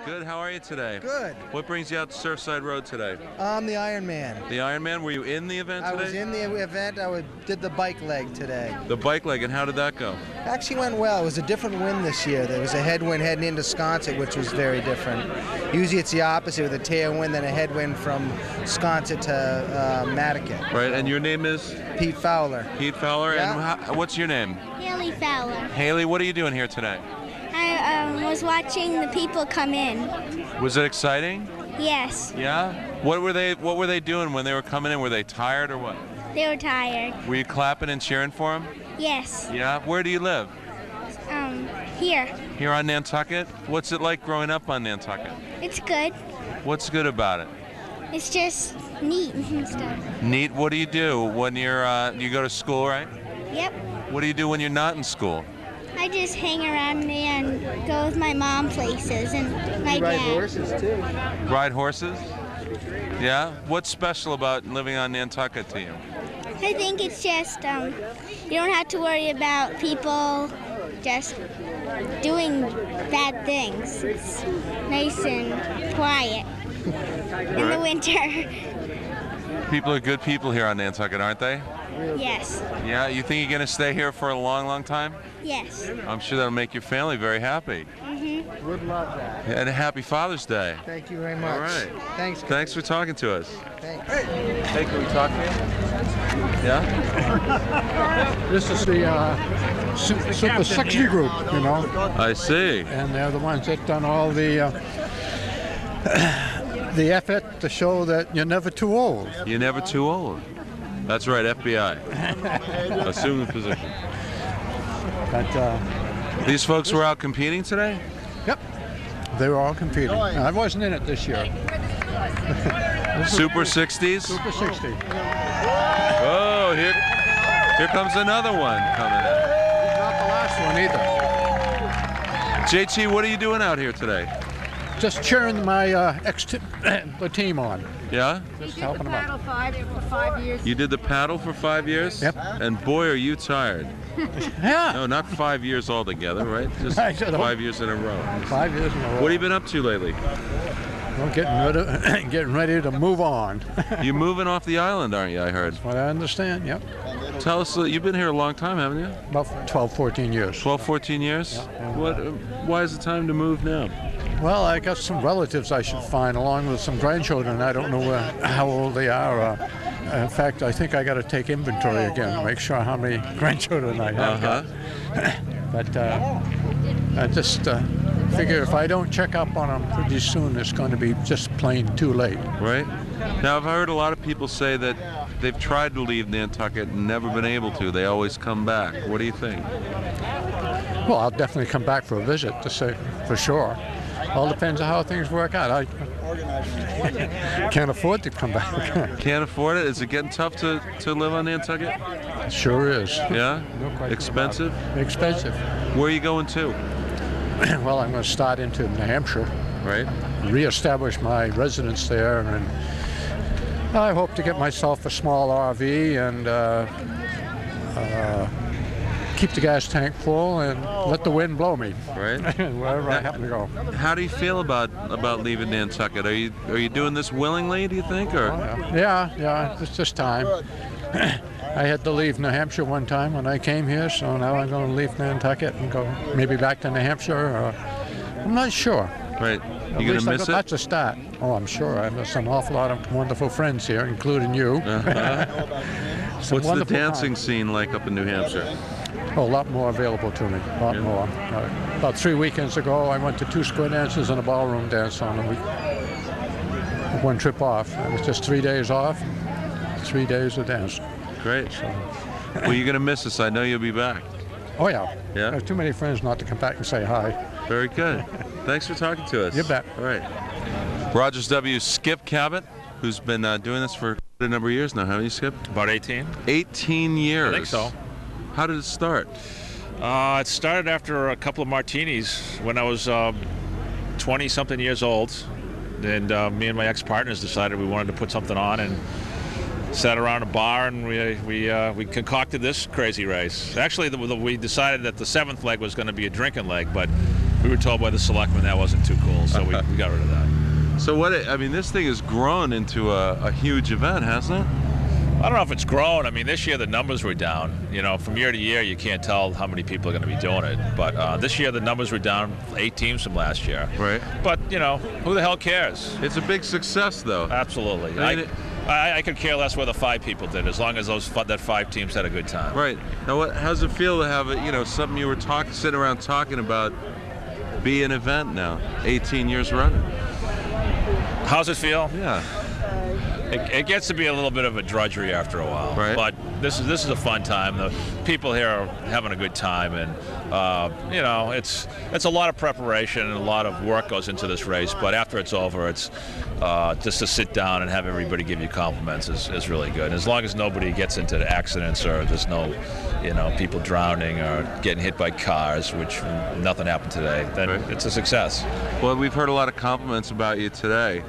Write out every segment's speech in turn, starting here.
Good. How are you today? Good. What brings you out to Surfside Road today? I'm the Iron Man. The Iron Man? Were you in the event today? I was in the event. Did the bike leg today. The bike leg, and how did that go? Actually went well. It was a different wind this year. There was a headwind heading into Sconset, which was very different. Usually it's the opposite, with a tailwind, then a headwind from Sconset to Matticat. Right, and your name is? Pete Fowler. Pete Fowler, yeah. And what's your name? Haley Fowler. Haley, what are you doing here today? I was watching the people come in. Was it exciting? Yes. Yeah? What were they doing when they were coming in? Were they tired or what? They were tired. Were you clapping and cheering for them? Yes. Yeah? Where do you live? Here. Here on Nantucket? What's it like growing up on Nantucket? It's good. What's good about it? It's just neat and stuff. Neat? What do you do when you go to school, right? Yep. What do you do when you're not in school? I just hang around and go with my mom places and my dad. Ride horses too. Ride horses? Yeah? What's special about living on Nantucket to you? I think it's just you don't have to worry about people just doing bad things. It's nice and quiet in the winter. People are good people here on Nantucket, aren't they? Yes. Yeah? You think you're going to stay here for a long, long time? Yes. I'm sure that'll make your family very happy. Mm-hmm. Would love that. And a happy Father's Day. Thank you very much. All right. Thanks. Thanks for talking to us. Thanks. Hey, can we talk to you? Yeah? This is the Super 60 group, you know. I see. And they're the ones that done all the effort to show that you're never too old. You're never too old. That's right, FBI. Assume the position. But these folks were out competing today? Yep. They were all competing. I wasn't in it this year. Super 60s? Super 60. Oh, here comes another one coming in. Not the last one either. JT, what are you doing out here today? Just cheering my the team on. Yeah? Just helping them out. For 5 years. You did the paddle for 5 years? Yep. And boy, are you tired. Yeah. No, not 5 years altogether, right? Just 5 years in a row. 5 years in a row. What have you been up to lately? Well, getting ready to move on. You're moving off the island, aren't you, I heard? What I understand, yep. Tell us, you've been here a long time, haven't you? About 12, 14 years. 12, 14 years? Yeah. Why is it time to move now? Well, I got some relatives I should find, along with some grandchildren. I don't know how old they are. In fact, I think I got to take inventory again to make sure how many grandchildren I have. But I just figure if I don't check up on them pretty soon, it's going to be just plain too late. Right. Now, I've heard a lot of people say that they've tried to leave Nantucket and never been able to. They always come back. What do you think? Well, I'll definitely come back for a visit, to say for sure. All depends on how things work out. I can't afford to come back. Can't afford it? Is it getting tough to live on Nantucket? It sure is. Yeah? No question. Expensive? Expensive. Where are you going to? Well, I'm going to start into New Hampshire. Right. Reestablish my residence there, and I hope to get myself a small RV and keep the gas tank full and let the wind blow me. Right. Wherever I happen to go. How do you feel about leaving Nantucket? Are you doing this willingly, do you think, or? Yeah, it's just time. I had to leave New Hampshire one time when I came here, so now I'm going to leave Nantucket and go maybe back to New Hampshire, or I'm not sure. Right. You going to miss it? That's a start. Oh, I'm sure. I have an awful lot of wonderful friends here, including you. What's the dancing scene like up in New Hampshire? Oh, a lot more available to me, a lot more. About 3 weekends ago, I went to 2 square dances and a ballroom dance on a week. One trip off. It was just 3 days off, 3 days of dance. Great. Well, you're going to miss us. I know you'll be back. Oh, yeah. Yeah? I have too many friends not to come back and say hi. Very good. Thanks for talking to us. You bet. All right. Rogers W. Skip Cabot, who's been doing this for a number of years now. How many, Skip? About 18. 18 years. I think so. How did it start? It started after a couple of martinis when I was 20-something years old. And me and my ex-partners decided we wanted to put something on and sat around a bar, and we concocted this crazy race. Actually, we decided that the 7th leg was going to be a drinking leg, but we were told by the selectmen that wasn't too cool, so we got rid of that. So I mean, this thing has grown into a huge event, hasn't it? I don't know if it's grown. I mean, this year the numbers were down. You know, from year to year, you can't tell how many people are going to be doing it. But this year the numbers were down 8 teams from last year. Right. But, you know, who the hell cares? It's a big success, though. Absolutely. I could care less whether 5 people did, as long as that 5 teams had a good time. Right. Now, how's it feel to have something you were sitting around talking about be an event now, 18 years running? How's it feel? Yeah. It gets to be a little bit of a drudgery after a while, right. But this is a fun time. The people here are having a good time, and it's a lot of preparation and a lot of work goes into this race. But after it's over, it's just to sit down and have everybody give you compliments is really good. And as long as nobody gets into accidents or there's no people drowning or getting hit by cars, which nothing happened today, then it's a success. Well, we've heard a lot of compliments about you today.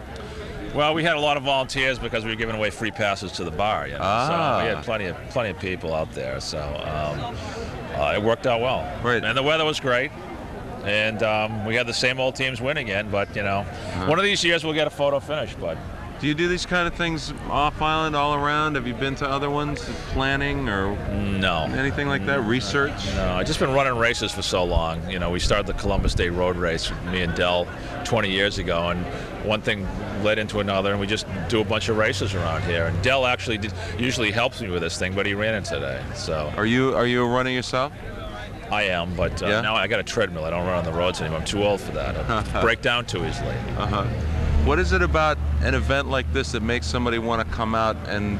Well, we had a lot of volunteers because we were giving away free passes to the bar. So we had plenty of people out there. So it worked out well. Right. And the weather was great. And we had the same old teams win again. But one of these years we'll get a photo finish. But do you do these kind of things off island, all around? Have you been to other ones, planning or anything like that? Research? No, I've just been running races for so long. We started the Columbus Day Road Race with me and Dell 20 years ago, and one thing led into another, and we just do a bunch of races around here. And Dell actually usually helps me with this thing, but he ran it today. So are you a runner yourself? I am, but now I got a treadmill. I don't run on the roads anymore. I'm too old for that. I break down too easily. What is it about an event like this that makes somebody want to come out and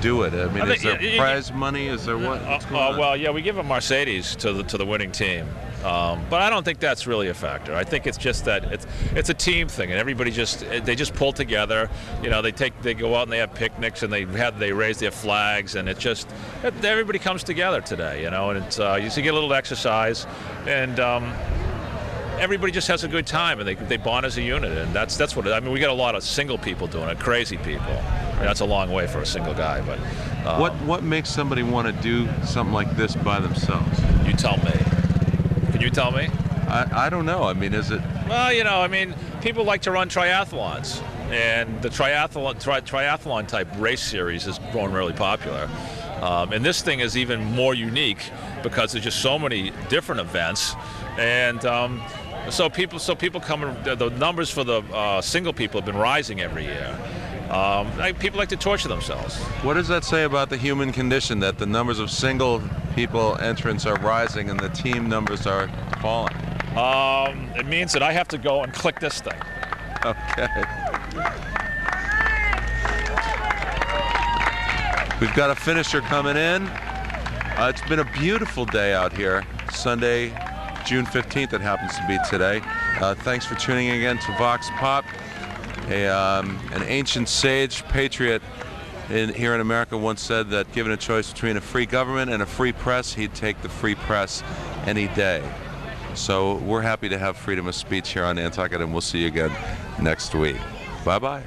do it? I mean, is there prize money? Is there what? Well, yeah, we give a Mercedes to the winning team, but I don't think that's really a factor. I think it's just that it's a team thing, and everybody just pull together. They go out and they have picnics and they raise their flags, and it just everybody comes together today. And it's you get a little exercise, and everybody just has a good time, and they bond as a unit, and that's what I mean. We got a lot of single people doing it, crazy people. That's a long way for a single guy, but what makes somebody want to do something like this by themselves? You tell me. Can you tell me? I don't know. I mean, is it? Well, people like to run triathlons, and the triathlon type race series has grown really popular. And this thing is even more unique because there's just so many different events, and so people come. The numbers for the single people have been rising every year. People like to torture themselves. What does that say about the human condition, that the numbers of single people entrants are rising and the team numbers are falling? It means that I have to go and click this thing. Okay. We've got a finisher coming in. It's been a beautiful day out here. Sunday, June 15th, it happens to be today. Thanks for tuning in again to Vox Pop. An ancient sage patriot here in America once said that given a choice between a free government and a free press, he'd take the free press any day. So we're happy to have freedom of speech here on Nantucket, and we'll see you again next week. Bye-bye.